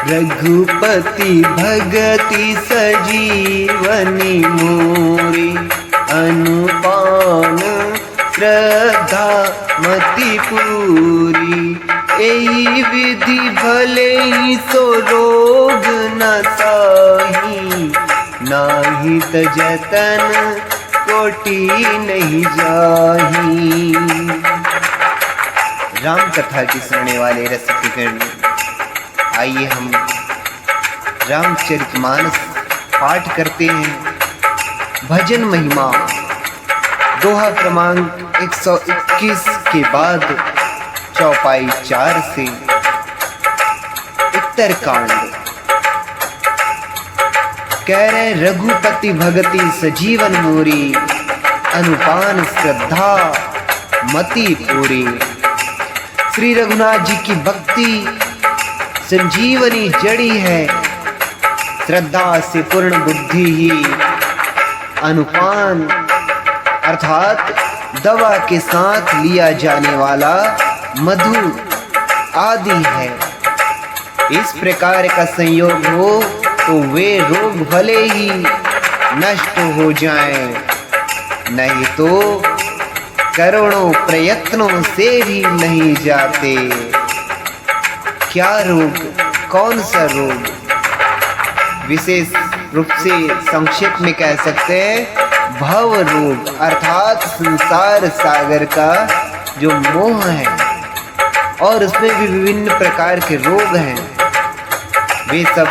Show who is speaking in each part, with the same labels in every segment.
Speaker 1: रघुपति भगति सजीवनी मोरी, अनुपान श्रद्धा मति पूरी। एई विधि भले ही सो रोग न साही, नाही त जतन कोटि नहीं जाही। राम कथा की सुनने वाले रसिकगण, आइए हम रामचरितमानस पाठ करते हैं। भजन महिमा दोहा क्रमांक 121 के बाद चौपाई 4 से उत्तरकांड। कह रहे रघुपति भगति सजीवन मोरी, अनुपान श्रद्धा मति पूरी। श्री रघुनाथ जी की भक्ति संजीवनी जड़ी है, श्रद्धा से पूर्ण बुद्धि ही अनुपान अर्थात दवा के साथ लिया जाने वाला मधु आदि है। इस प्रकार का संयोग हो तो वे रोग भले ही नष्ट हो जाएं, नहीं तो करोड़ों प्रयत्नों से भी नहीं जाते। क्या रोग, कौन सा रोग? विशेष रूप से संक्षेप में कह सकते हैं भव रोग, अर्थात संसार सागर का जो मोह है, और उसमें भी विभिन्न प्रकार के रोग हैं। वे सब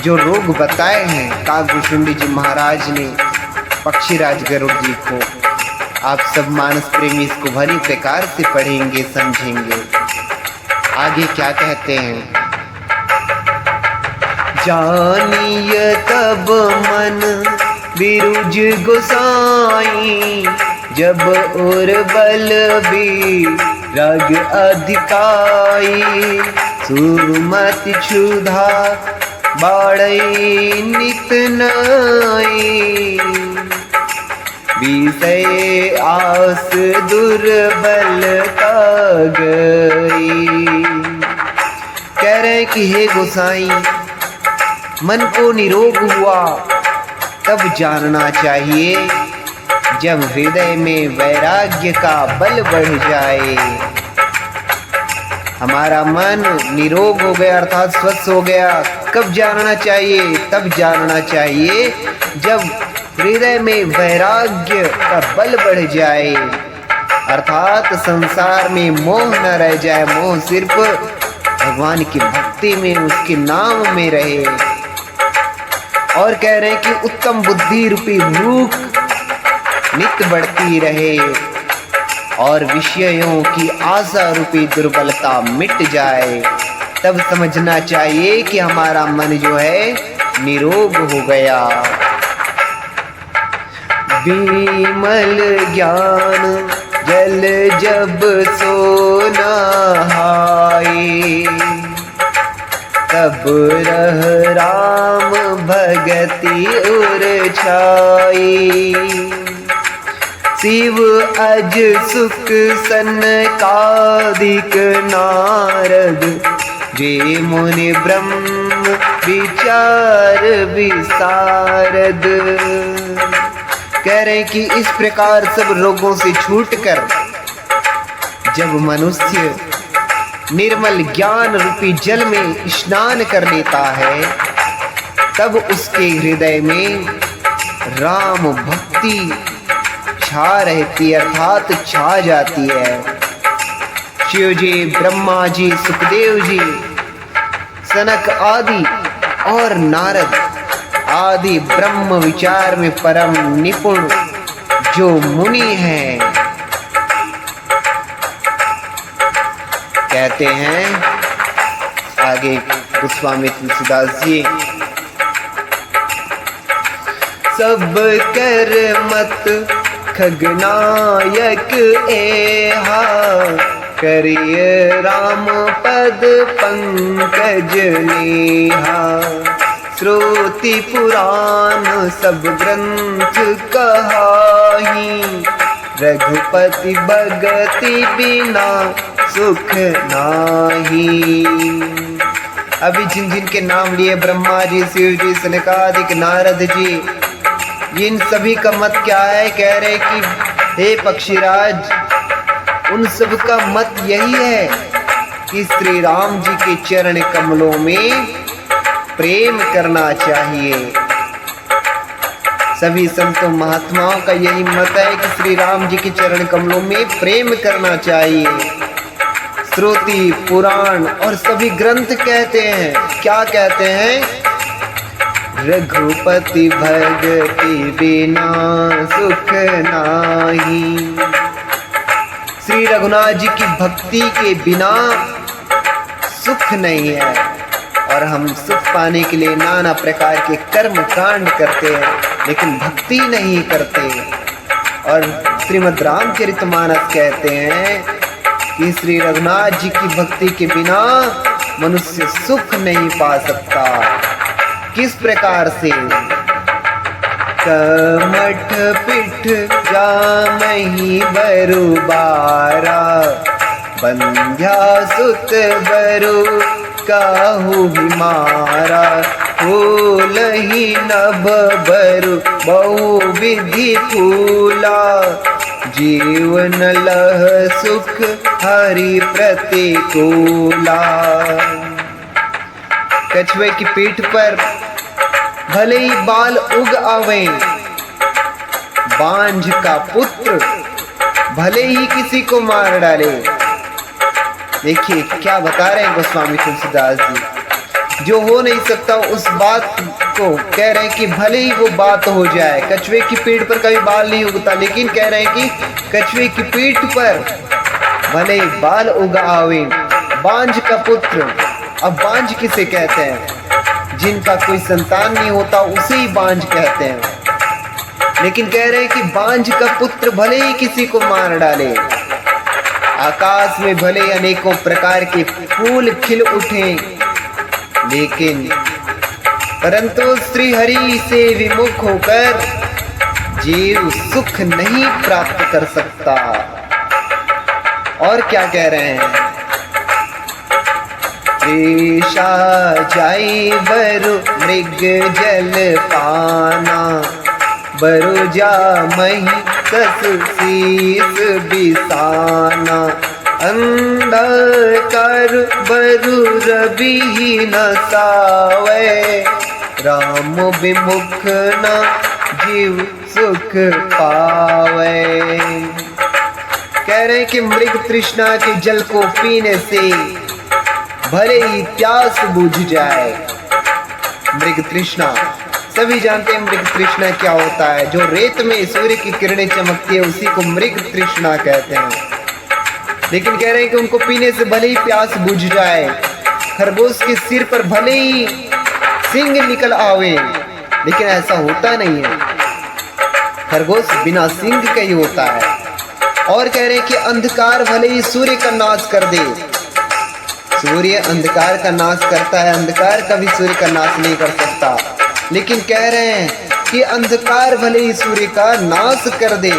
Speaker 1: जो रोग बताए हैं काकभूषुंडी जी महाराज ने पक्षीराज गरुड़ जी को, आप सब मानस प्रेमी इसको भली प्रकार से पढ़ेंगे, समझेंगे। आगे क्या कहते हैं? जानिय तब मन बिरुज गोसाई, जब और बल भी राग अधिकाई। सुमति क्षुधा बाड़ई नित नाई, विषय आस दुर्बलता गई। कह रहे कि हे गोसाई, मन को निरोग हुआ तब जानना चाहिए जब हृदय में वैराग्य का बल बढ़ जाए। हमारा मन निरोग हो गया अर्थात स्वस्थ हो गया, कब जानना चाहिए? तब जानना चाहिए जब हृदय में वैराग्य का बल बढ़ जाए, अर्थात संसार में मोह न रह जाए। मोह सिर्फ भगवान की भक्ति में, उसके नाम में रहे। और कह रहे हैं कि उत्तम बुद्धि रूपी भूख नित्य बढ़ती रहे और विषयों की आशा रूपी दुर्बलता मिट जाए। तब समझना चाहिए कि हमारा मन जो है निरोग हो गया। विमल ज्ञान जल जब सो नहाए, तब रह राम भगति उर छाई। शिव अज सुख सनकादिक नारद, जे मुनि ब्रह्म विचार विसारद। कह रहे हैं कि इस प्रकार सब रोगों से छूटकर जब मनुष्य निर्मल ज्ञान रूपी जल में स्नान कर लेता है, तब उसके हृदय में राम भक्ति छा रहती है, अर्थात छा जाती है। शिव जी, ब्रह्मा जी, सुखदेव जी, सनक आदि और नारद आदि ब्रह्म विचार में परम निपुण जो मुनि हैं, कहते हैं आगे गोस्वामी तुलसीदास जी, सब कर मत खगनायक एहा, करिय राम पद पंकज नेहा। श्रुति पुराण सब ग्रंथ कहाही, रघुपति भगति बिना सुख नाही। अभी जिन जिन के नाम लिए, ब्रह्मा जी, शिव जी, सनकादिक, नारद जी, इन सभी का मत क्या है? कह रहे कि हे पक्षीराज, उन सब का मत यही है कि श्री राम जी के चरण कमलों में प्रेम करना चाहिए। सभी संतों महात्माओं का यही मत है कि श्री राम जी के चरण कमलों में प्रेम करना चाहिए। श्रुति, पुराण और सभी ग्रंथ कहते हैं, क्या कहते हैं? रघुपति भगति बिना सुख नाही। श्री रघुनाथ जी की भक्ति के बिना सुख नहीं है। और हम सुख पाने के लिए नाना प्रकार के कर्म कांड करते हैं, लेकिन भक्ति नहीं करते। और श्रीमद् रामचरितमानस कहते हैं कि श्री रघुनाथ जी की भक्ति के बिना मनुष्य सुख नहीं पा सकता। किस प्रकार से? कमठ पिठ जामहि बरु बारा, बंध्या सुत बरु काहू मारा। फूलहि नभ बरु बहु विधि फूला, जीवन लह सुख हरि प्रतिकूला। कछुए की पीठ पर भले ही बाल उग आवे, बांझ का पुत्र भले ही किसी को मार डाले। देखिए क्या बता रहे हैं गोस्वामी तुलसीदास जी। जो हो नहीं सकता उस बात को कह रहे हैं कि भले ही वो बात हो जाए। कछुए की पीठ पर कभी बाल नहीं उगता, लेकिन कह रहे हैं कि कछुए की पीठ पर भले ही बाल उग आवे, बांझ का पुत्र। अब बांझ किसे कहते हैं? जिनका कोई संतान नहीं होता उसे ही बांझ कहते हैं। लेकिन कह रहे हैं कि बांझ का पुत्र भले ही किसी को मार डाले, आकाश में भले अनेकों प्रकार के फूल खिल उठे, लेकिन परंतु श्री हरि से विमुख होकर जीव सुख नहीं प्राप्त कर सकता। और क्या कह रहे हैं? ईशा जाई बरु मृग जल पाना, बरु जा मही कस शीस बिसाना। अंधकार बरु रवि न सावे, राम विमुख न जीव सुख पावे। कह रहे हैं कि मृग तृष्णा के जल को पीने से भले ही प्यास बुझ जाए। मृग तृष्णा, सभी जानते हैं मृग तृष्णा क्या होता है। जो रेत में सूर्य की किरणें चमकती है उसी को मृग तृष्णा कहते हैं। लेकिन कह रहे हैं कि उनको पीने से भले ही प्यास बुझ जाए। खरगोश के सिर पर भले ही सिंग निकल आवे, लेकिन ऐसा होता नहीं है। खरगोश बिना सिंग का ही होता है। और कह रहे हैं कि अंधकार भले ही सूर्य का नाश कर दे, सूर्य अंधकार का नाश करता है, अंधकार कभी सूर्य का नाश नहीं कर सकता। लेकिन कह रहे हैं कि अंधकार भले ही सूर्य का नाश कर दे,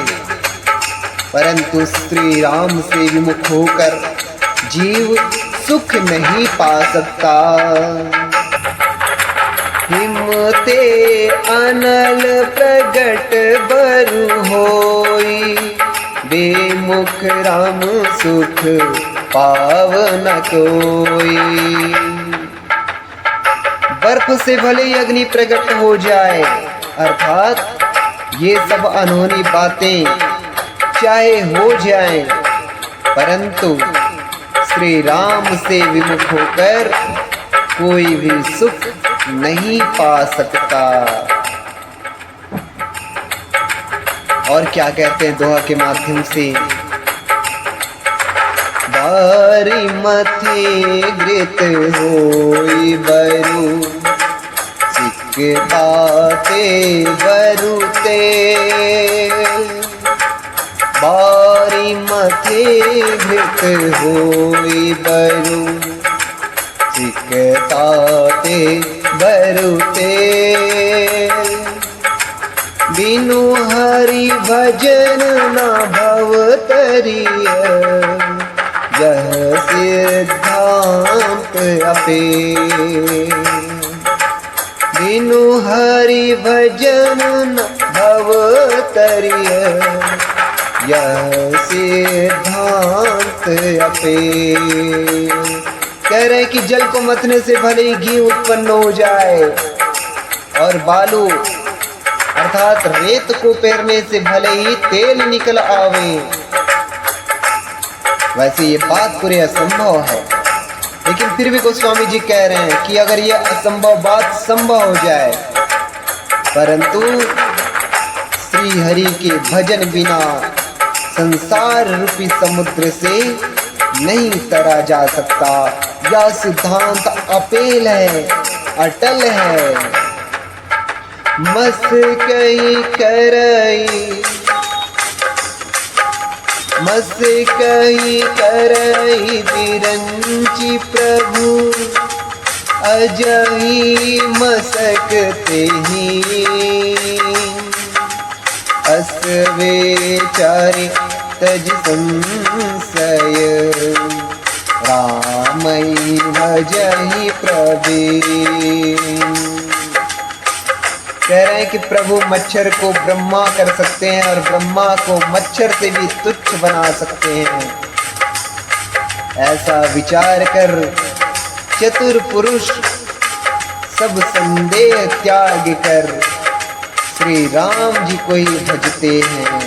Speaker 1: परंतु श्री राम से विमुख होकर जीव सुख नहीं पा सकता। हिमते अनल प्रगट बरु होई, बेमुख राम सुख पावन कोई। बर्फ से भले ही अग्नि प्रकट हो जाए, अर्थात ये सब अनहोनी बातें चाहे हो जाएं, परंतु श्री राम से विमुख होकर कोई भी सुख नहीं पा सकता। और क्या कहते हैं दोहा के माध्यम से? बारी मथे घृत होई बरु, सिकताते बरु तेल। बारी मथे घृत होई बरु, सिकताते बरु तेल। बिनु हरि भजन न भव तरिय, यह सिद्धांत अपे। बिनु हरि भजन न भव तरिय, यह सिद्धांत अपे। कह रहे हैं कि जल को मथने से भले ही घी उत्पन्न हो जाए और बालू अर्थात रेत को पेरने से भले ही तेल निकल आवे, वैसे ये बात पूरे असंभव है। लेकिन फिर भी गोस्वामी जी कह रहे हैं कि अगर ये असंभव बात संभव हो जाए, परंतु श्री हरि के भजन बिना संसार रूपी समुद्र से नहीं तरा जा सकता। यह सिद्धांत अपेल है, अटल है। मस कही करई, मस कही करई बिरंची प्रभु, अजही मसकते ही। अस विचारे तज संशय, रामई भजहि प्रवीण। कह रहे हैं कि प्रभु मच्छर को ब्रह्मा कर सकते हैं और ब्रह्मा को मच्छर से भी तुच्छ बना सकते हैं। ऐसा विचार कर चतुर पुरुष सब संदेह त्याग कर श्री राम जी को ही भजते हैं।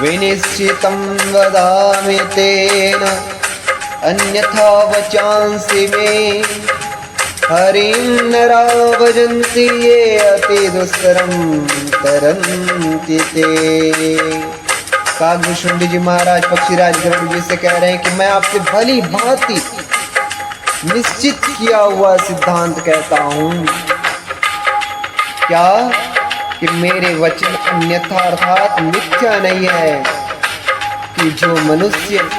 Speaker 1: विनिश्चितं वदामि तेन अन्यथा वचांसि मे, हरिं नरा भजन्ति ये अति दुस्तरं तरन्ति ते। कागभूषुंडी जी महाराज पक्षीराज गरुड़ जी से कह रहे हैं कि मैं आपसे भली भांति निश्चित किया हुआ सिद्धांत कहता हूँ, क्या कि मेरे वचन अन्यथा अर्थात मिथ्या नहीं है, कि जो मनुष्य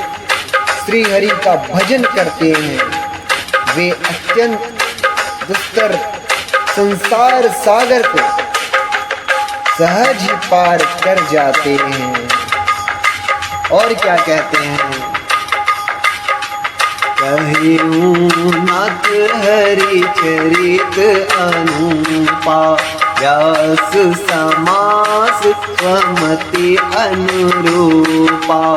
Speaker 1: श्री हरि का भजन करते हैं वे अत्यंत दुस्तर संसार सागर को सहज ही पार कर जाते हैं। और क्या कहते हैं, कहिऊं नाथ हरि चरित अनुपा, व्यास समास स्वमति अनुरूपा।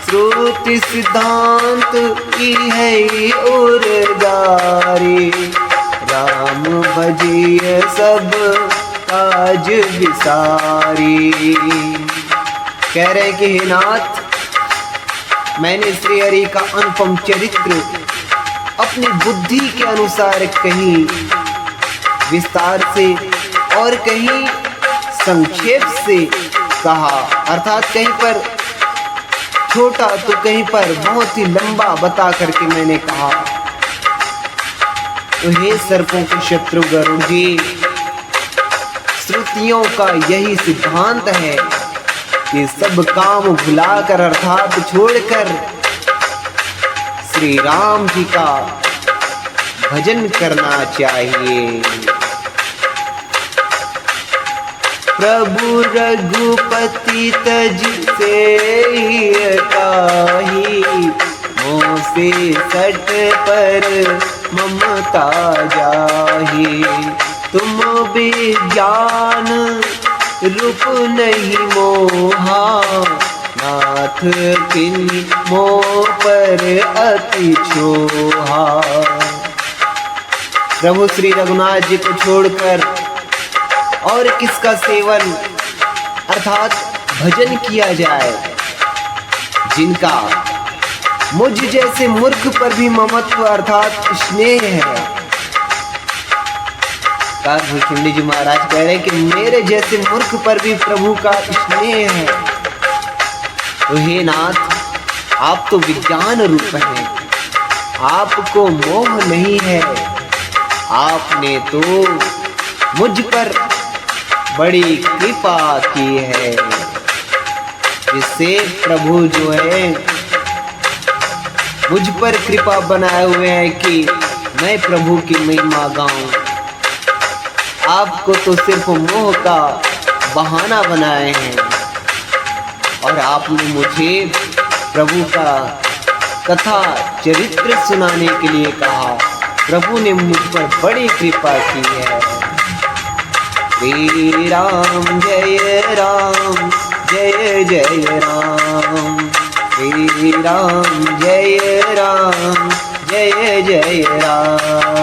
Speaker 1: श्रुति सिद्धांत की है और गारी, राम भजिय सब काज विसारी। कह रहे कि हे नाथ, मैंने श्री हरि का अनुपम चरित्र अपनी बुद्धि के अनुसार कहीं विस्तार से और कहीं संक्षेप से कहा, अर्थात कहीं पर छोटा तो कहीं पर बहुत ही लंबा बता करके मैंने कहा। तो हे सर्पों के शत्रु गरुड़ जी, श्रुतियों का यही सिद्धांत है कि सब काम भुलाकर अर्थात छोड़कर श्री राम जी का भजन करना चाहिए। प्रभु रघुपति तज से काही, मोह से सट पर ममता जाही। तुम विज्ञान रूप नहीं मोहा, नाथ किन मोह पर अति छोहा। प्रभु श्री रघुनाथ जी को छोड़कर और किसका सेवन अर्थात भजन किया जाए, जिनका मुझ जैसे मूर्ख पर भी ममत्व अर्थात स्नेह है। कागभूषुंडी जी महाराज कह रहे हैं कि मेरे जैसे मूर्ख पर भी प्रभु का स्नेह है। तो हे नाथ, आप तो विज्ञान रूप हैं, आपको मोह नहीं है। आपने तो मुझ पर बड़ी कृपा की है, जिससे प्रभु जो है मुझ पर कृपा बनाए हुए हैं कि मैं प्रभु की महिमा गाऊं। आपको तो सिर्फ मोह का बहाना बनाए हैं और आपने मुझे प्रभु का कथा चरित्र सुनाने के लिए कहा। प्रभु ने मुझ पर बड़ी कृपा की है। श्री राम जय राम जय जय राम, श्री राम जय जय राम।